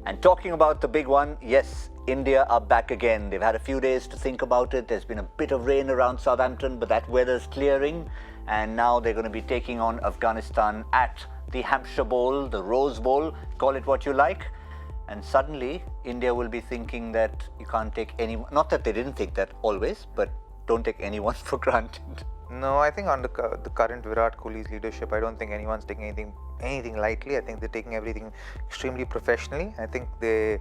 And talking about the big one, yes, India are back again. They've had a few days to think about it. There's been a bit of rain around Southampton, but that weather's clearing. And now they're going to be taking on Afghanistan at the Hampshire Bowl, the Rose Bowl, call it what you like. And suddenly, India will be thinking that you can't take anyone, not that they didn't think that always, but don't take anyone for granted. No, I think under the current Virat Kohli's leadership, I don't think anyone's taking anything lightly. I think they're taking everything extremely professionally. I think they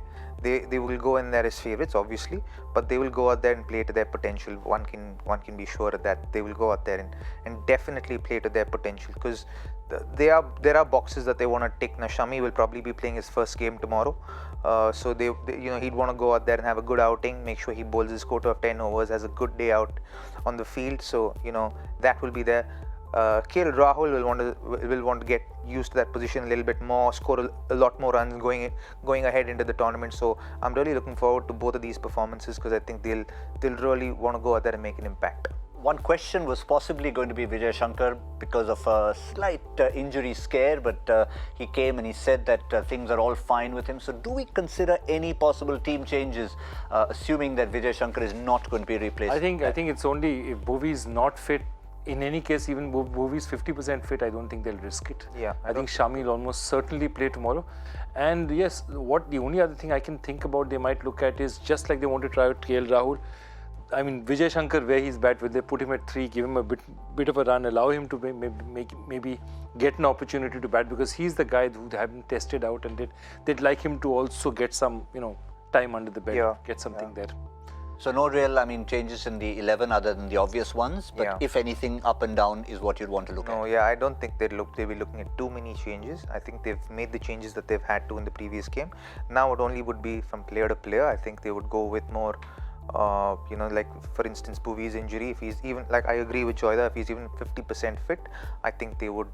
will go in there as favourites, obviously, but they will go out there and play to their potential. One can be sure of that. They will go out there and definitely play to their potential, because there are boxes that they want to tick. Now, Shami will probably be playing his first game tomorrow, so they he'd want to go out there and have a good outing, make sure he bowls his quota of 10 overs, has a good day out on the field. So that will be there. KL Rahul will want to get used to that position a little bit more, score a lot more runs going ahead into the tournament. So I'm really looking forward to both of these performances, because I think they'll really want to go out there and make an impact. One question was possibly going to be Vijay Shankar because of a slight injury scare, but he came and he said that things are all fine with him. So do we consider any possible team changes, assuming that Vijay Shankar is not going to be replaced? I think it's only if Bhuvi is not fit. In any case, even Bhuvi is 50% fit, I don't think they'll risk it. Yeah, I think Shami will almost certainly play tomorrow. And yes, the only other thing I can think about they might look at is, just like they want to try out KL Rahul, I mean, Vijay Shankar, where he's bat, will they put him at 3, give him a bit of a run, allow him to maybe get an opportunity to bat, because he's the guy who haven't tested out, and they'd like him to also get some time under the belt, get something there. So no real, changes in the 11 other than the obvious ones, but if anything, up and down is what you'd want to look at. No, I don't think they'll be looking at too many changes. I think they've made the changes that they've had to in the previous game. Now it only would be from player to player. I think they would go with more, like for instance, Bhuvi's injury. If he's even, like, I agree with Joyda, if he's even 50% fit, I think they would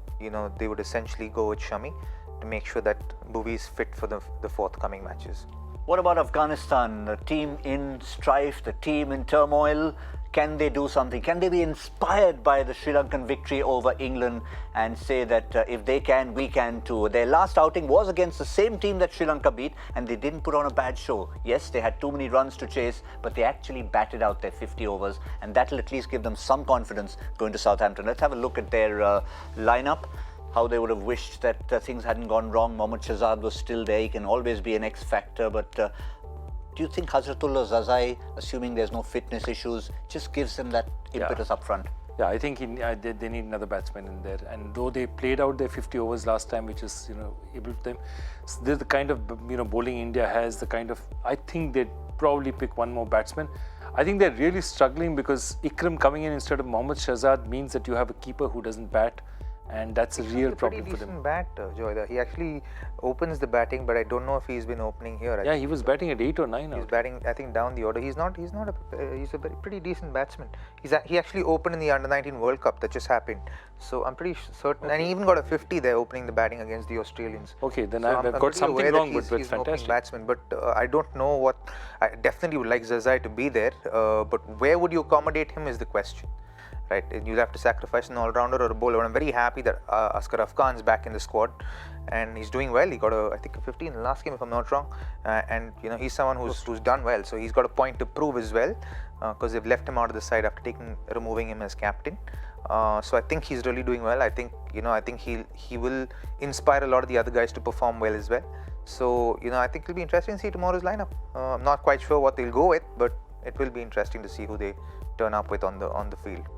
essentially go with Shami to make sure that Bhuvi is fit for the forthcoming matches. What about Afghanistan, the team in strife, the team in turmoil? Can they do something? Can they be inspired by the Sri Lankan victory over England and say that if they can, we can too? Their last outing was against the same team that Sri Lanka beat, and they didn't put on a bad show. Yes, they had too many runs to chase, but they actually batted out their 50 overs, and that'll at least give them some confidence going to Southampton. Let's have a look at their lineup. How they would have wished that things hadn't gone wrong. Mohammad Shahzad was still there. He can always be an X factor, but do you think Hazratullah Zazai, assuming there's no fitness issues, just gives them that impetus up front? Yeah, I think they need another batsman in there. And though they played out their 50 overs last time, which is able to them, so they're the kind of bowling India has. I think they'd probably pick one more batsman. I think they're really struggling because Ikram coming in instead of Mohammad Shahzad means that you have a keeper who doesn't bat. And that's a real problem for them. Bat, Joyda. He actually opens the batting, but I don't know if he's been opening here. He was batting at 8 or 9. He's batting, I think, down the order. He's a pretty decent batsman. He actually opened in the Under-19 World Cup that just happened. So I'm pretty certain, and he even got a 50 there opening the batting against the Australians. Okay, then I've got something wrong, but it's fantastic. Batsman, but I don't know what. I definitely would like Zazai to be there, but where would you accommodate him is the question. Right, you'll have to sacrifice an all-rounder or a bowler. I'm very happy that Askaraf Khan's back in the squad, and he's doing well. He got I think a 50 in the last game, if I'm not wrong. And he's someone who's done well, so he's got a point to prove as well, because they've left him out of the side after removing him as captain. So I think he's really doing well. I think he will inspire a lot of the other guys to perform well as well. So I think it'll be interesting to see tomorrow's lineup. I'm not quite sure what they'll go with, but it will be interesting to see who they turn up with on the field.